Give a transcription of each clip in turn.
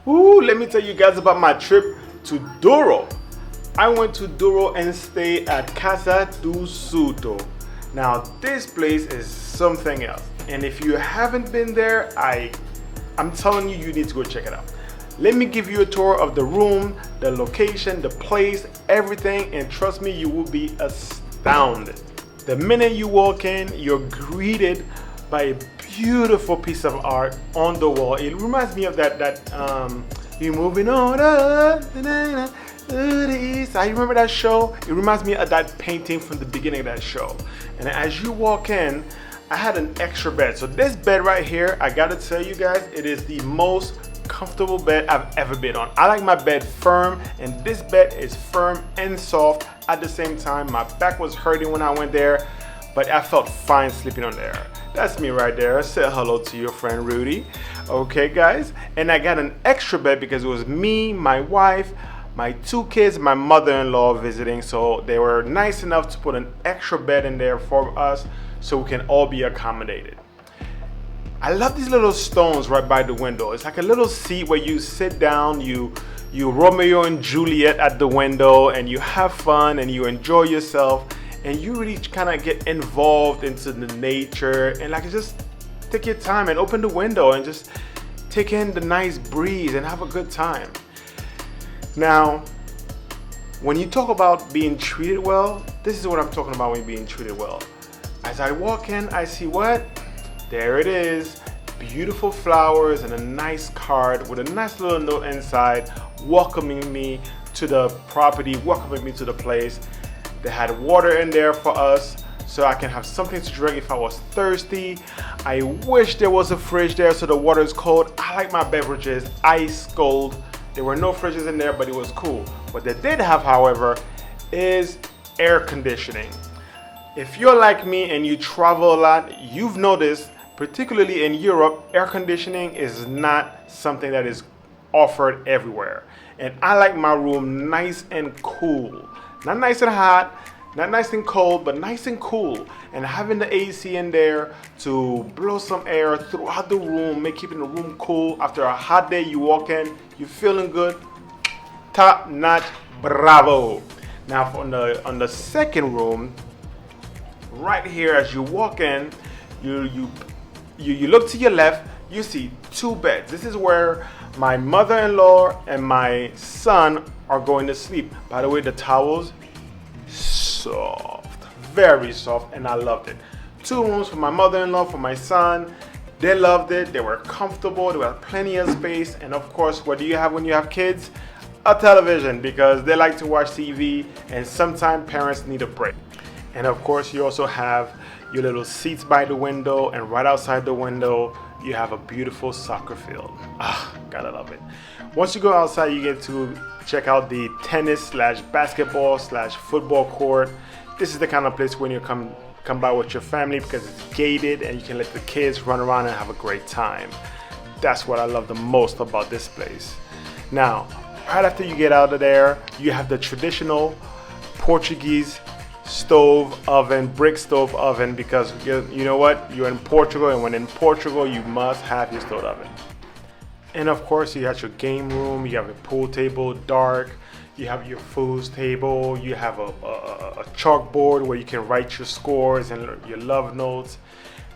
Ooh, let me tell you guys about my trip to Douro. I went to Douro and stayed at Casa do Souto. Now this place is something else, and if you haven't been there, I'm telling you, you need to go check it out. Let me give you a tour of the room, the location, the place, everything, and trust me, you will be astounded. The minute you walk in, you're greeted by a beautiful piece of art on the wall. It reminds me of that you're moving on up to the east. I remember that show. It reminds me of that painting from the beginning of that show. And as you walk in, I had an extra bed. So this bed right here, I gotta tell you guys, it is the most comfortable bed I've ever been on. I like my bed firm, and this bed is firm and soft at the same time. My back was hurting when I went there, but I felt fine sleeping on there. That's me right there. Say hello to your friend Rudy. Okay guys, and I got an extra bed because it was me, my wife, my 2 kids, my mother-in-law visiting, so they were nice enough to put an extra bed in there for us so we can all be accommodated. I love these little stones right by the window. It's like a little seat where you sit down, you Romeo and Juliet at the window, and you have fun and you enjoy yourself, and you really kind of get involved into the nature, and like just take your time and open the window and just take in the nice breeze and have a good time. Now, when you talk about being treated well, this is what I'm talking about when being treated well. As I walk in, I see what? There it is, beautiful flowers and a nice card with a nice little note inside welcoming me to the property, welcoming me to the place. They had water in there for us so I can have something to drink if I was thirsty. I wish there was a fridge there so the water is cold. I like my beverages ice cold. There were no fridges in there, but it was cool. What they did have, however, is air conditioning. If you're like me and you travel a lot, you've noticed, particularly in Europe, air conditioning is not something that is offered everywhere. And I like my room nice and cool. Not nice and hot, not nice and cold, but nice and cool. And having the AC in there to blow some air throughout the room, keeping the room cool. After a hot day, you walk in, you're feeling good, top notch, bravo. Now on the second room, right here as you walk in, you look to your left, you see 2 beds. This is where my mother-in-law and my son are going to sleep. By the way, the towels, soft, very soft, and I loved it. 2 rooms for my mother-in-law, for my son. They loved it. They were comfortable. They had plenty of space. And of course, what do you have when you have kids? A television, because they like to watch TV, and sometimes parents need a break. And of course, you also have your little seats by the window, and right outside the window, you have a beautiful soccer field. Gotta love it. Once you go outside, you get to check out the tennis / basketball / football court. This is the kind of place when you come by with your family because it's gated and you can let the kids run around and have a great time. That's what I love the most about this place. Now, right after you get out of there, you have the traditional Portuguese brick stove oven, because you know what? You're in Portugal, and when in Portugal, you must have your stove oven. And of course, you have your game room, you have a pool table, dark, you have your foods table, you have a chalkboard where you can write your scores and your love notes.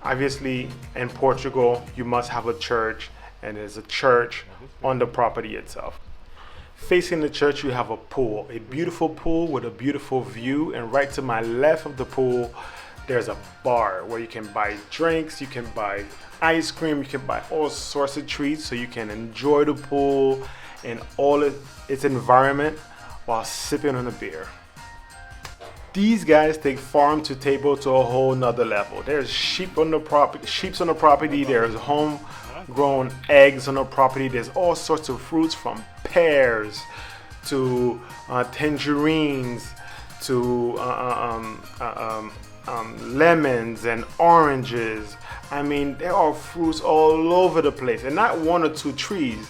Obviously, in Portugal, you must have a church, and there's a church on the property itself. Facing the church, you have a pool, a beautiful pool with a beautiful view, and right to my left of the pool, there's a bar where you can buy drinks, you can buy ice cream, you can buy all sorts of treats so you can enjoy the pool and all its environment while sipping on a beer. These guys take farm to table to a whole nother level. There's sheep on the property, there's homegrown eggs on the property, there's all sorts of fruits from pears to tangerines to lemons and oranges. I mean, there are fruits all over the place, and not 1 or 2 trees.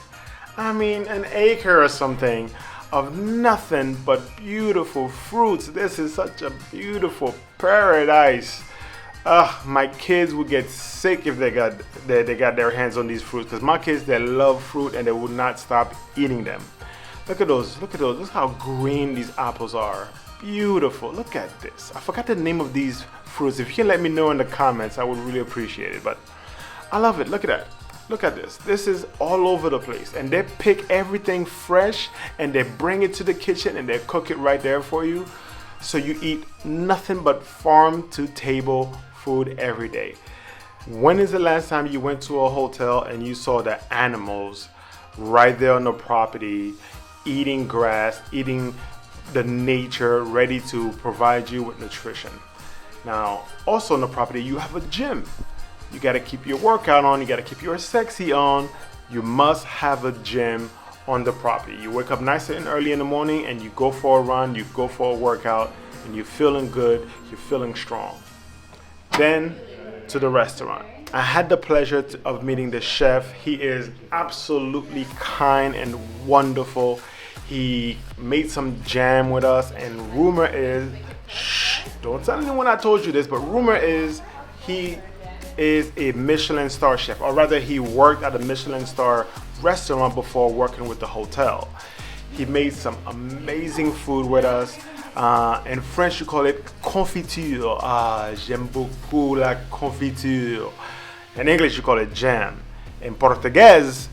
I mean, an acre or something of nothing but beautiful fruits. This is such a beautiful paradise. My kids would get sick if they got their hands on these fruits, because my kids, they love fruit and they would not stop eating them. Look at those. Look how green these apples are. Beautiful. Look at this. I forgot the name of these fruits. If you can let me know in the comments, I would really appreciate it. But I love it. Look at that. Look at this. This is all over the place. And they pick everything fresh and they bring it to the kitchen and they cook it right there for you. So you eat nothing but farm to table food every day. When is the last time you went to a hotel and you saw the animals right there on the property, eating grass, eating the nature, ready to provide you with nutrition? Now, also on the property, you have a gym. You got to keep your workout on. You got to keep your sexy on. You must have a gym on the property. You wake up nice and early in the morning and you go for a run, you go for a workout, and you're feeling good, you're feeling strong. Then to the restaurant. I had the pleasure of meeting the chef. He is absolutely kind and wonderful. He made some jam with us, and rumor is, don't tell anyone I told you this, but rumor is he is a Michelin star chef, or rather he worked at a Michelin star restaurant before working with the hotel. He made some amazing food with us. In French you call it confiture. J'aime beaucoup la confiture. In English you call it jam. In Portuguese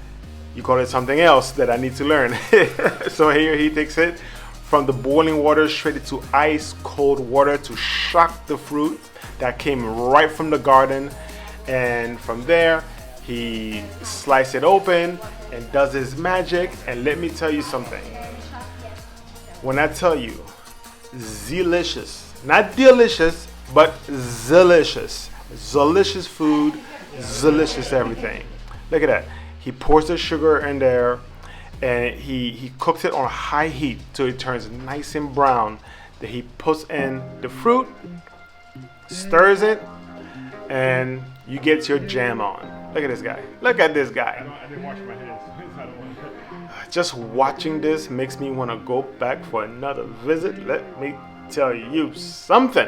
you call it something else that I need to learn. So here he takes it from the boiling water straight into ice cold water to shock the fruit that came right from the garden. And from there, he slices it open and does his magic. And let me tell you something. When I tell you, delicious, not delicious, but delicious. Delicious food, delicious everything. Look at that. He pours the sugar in there and he cooks it on high heat till it turns nice and brown. Then he puts in the fruit, stirs it, and you get your jam on. Look at this guy. Look at this guy. I didn't wash my hands. Just watching this makes me want to go back for another visit. Let me tell you something.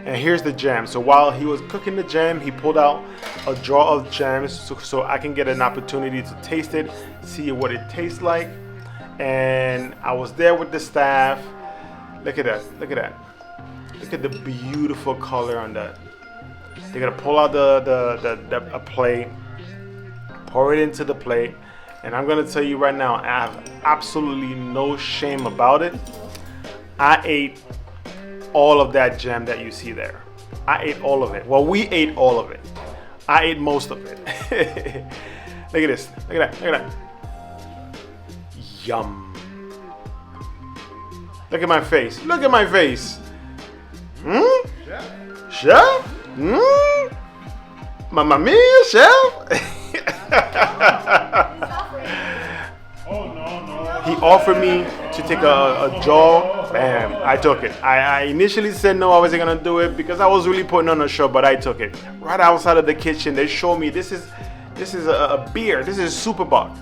And here's the jam. So while he was cooking the jam, he pulled out a jar of jams so I can get an opportunity to taste it, see what it tastes like. And I was there with the staff. Look at that. Look at that. Look at the beautiful color on that. They're gonna pull out a plate, pour it into the plate, and I'm gonna tell you right now, I have absolutely no shame about it. I ate all of that jam that you see there. I ate all of it. Well, we ate all of it. I ate most of it. Look at this. Look at that. Look at that. Yum. Look at my face. Look at my face. Chef? Mamma mia, chef? Oh, no. He offered me to take a jar. Bam, I took it. I initially said no, I wasn't gonna do it because I was really putting on a show, but I took it. Right outside of the kitchen, they showed me this is a beer. This is Superbock.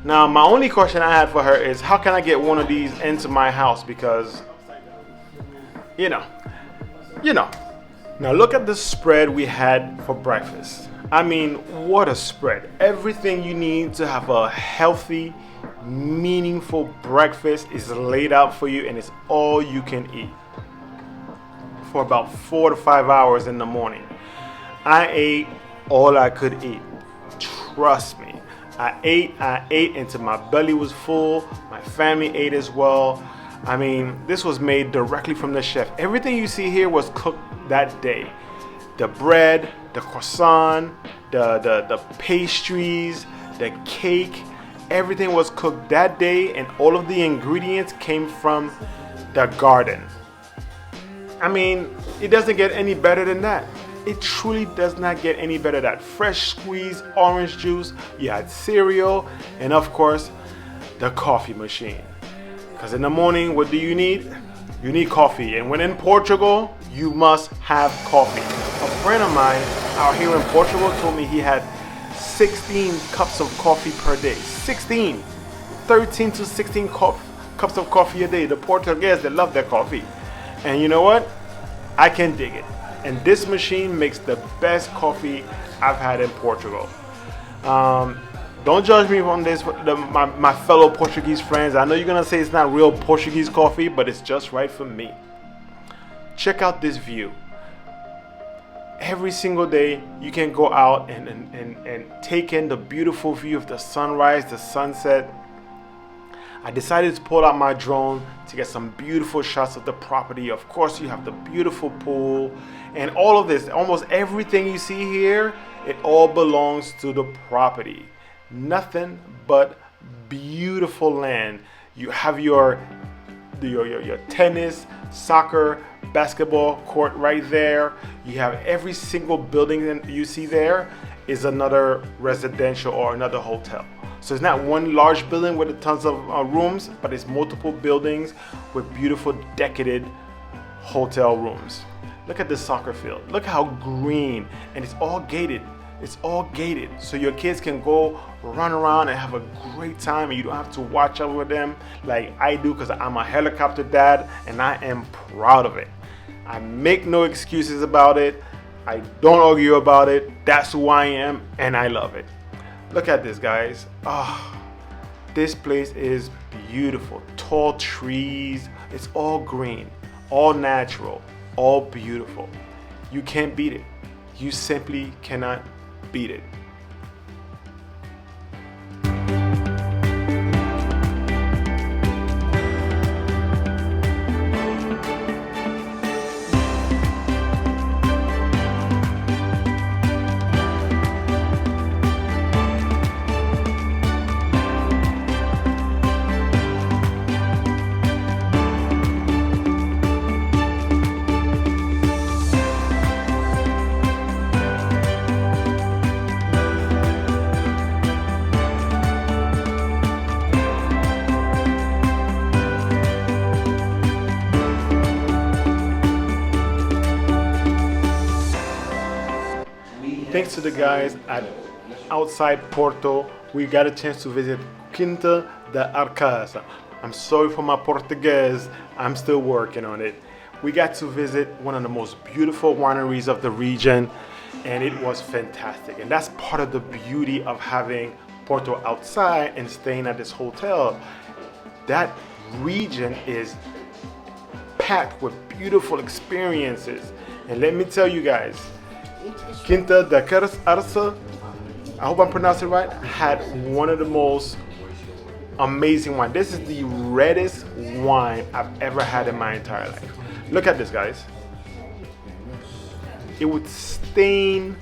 Now, my only question I had for her is, how can I get one of these into my house? Because, you know. Now look at the spread we had for breakfast. I mean, what a spread. Everything you need to have a healthy, meaningful breakfast is laid out for you, and it's all you can eat for about 4 to 5 hours in the morning. I ate all I could eat. Trust me. I ate until my belly was full. My family ate as well. I mean, this was made directly from the chef. Everything you see here was cooked that day. The bread, the croissant, the pastries, the cake, everything was cooked that day, and all of the ingredients came from the garden. I mean, it doesn't get any better than that. It truly does not get any better than that. Fresh squeezed orange juice, you had cereal, and of course, the coffee machine. Because in the morning, what do you need? You need coffee. And when in Portugal, you must have coffee. A friend of mine out here in Portugal told me he had 16 cups of coffee per day. 16. 13 to 16 cups of coffee a day. The Portuguese, they love their coffee. And you know what? I can dig it. And this machine makes the best coffee I've had in Portugal. Don't judge me on this, my fellow Portuguese friends. I know you're gonna say it's not real Portuguese coffee, but it's just right for me. Check out this view. Every single day you can go out and take in the beautiful view of the sunrise, the sunset. I decided to pull out my drone to get some beautiful shots of the property. Of course, you have the beautiful pool and all of this. Almost everything you see here, it all belongs to the property. Nothing but beautiful land. You have your tennis, soccer, basketball court right there. You have every single building that you see there is another residential or another hotel. So it's not one large building with tons of rooms, but it's multiple buildings with beautiful decorated hotel rooms. Look at this soccer field. Look how green, and it's all gated. It's all gated, so your kids can go run around and have a great time, and you don't have to watch over them like I do, because I'm a helicopter dad and I am proud of it. I make no excuses about it. I don't argue about it. That's who I am, and I love it. Look at this, guys. This place is beautiful. Tall trees. It's all green, all natural, all beautiful. You can't beat it. You simply cannot beat it. Thanks to the guys at outside Porto, we got a chance to visit Quinta da Casa. I'm sorry for my Portuguese, I'm still working on it. We got to visit one of the most beautiful wineries of the region, and it was fantastic. And that's part of the beauty of having Porto outside and staying at this hotel. That region is packed with beautiful experiences. And let me tell you guys, Quinta da Casa, I hope I'm pronouncing it right, had one of the most amazing wine. This is the reddest wine I've ever had in my entire life. Look at this, guys. It would stain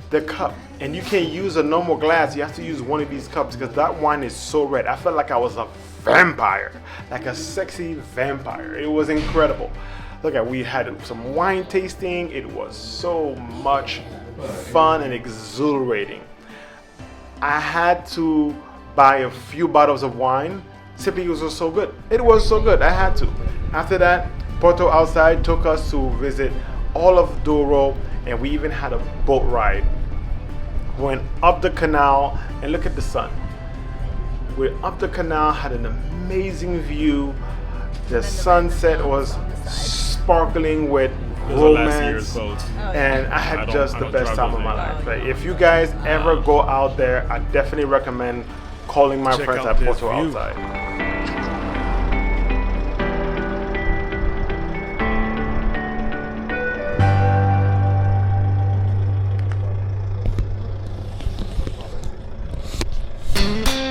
the cup, and you can't use a normal glass. You have to use one of these cups because that wine is so red. I felt like I was a vampire, like a sexy vampire. It was incredible. Look at, we had some wine tasting. It was so much fun and exhilarating. I had to buy a few bottles of wine simply because it was so good. It was so good, I had to. After that, Porto outside took us to visit all of Douro, and we even had a boat ride. Went up the canal, and look at the sun. We're up the canal, had an amazing view. The sunset was sparkling with romance, and I had just the best time of my life. Like, if you guys ever go out there, I definitely recommend calling my friends at Porto outside.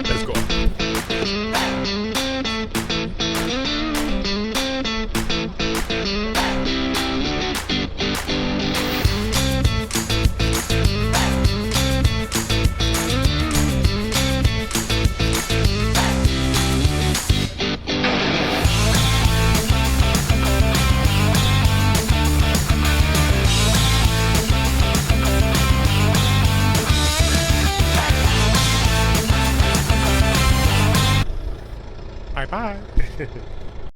Let's go. Bye.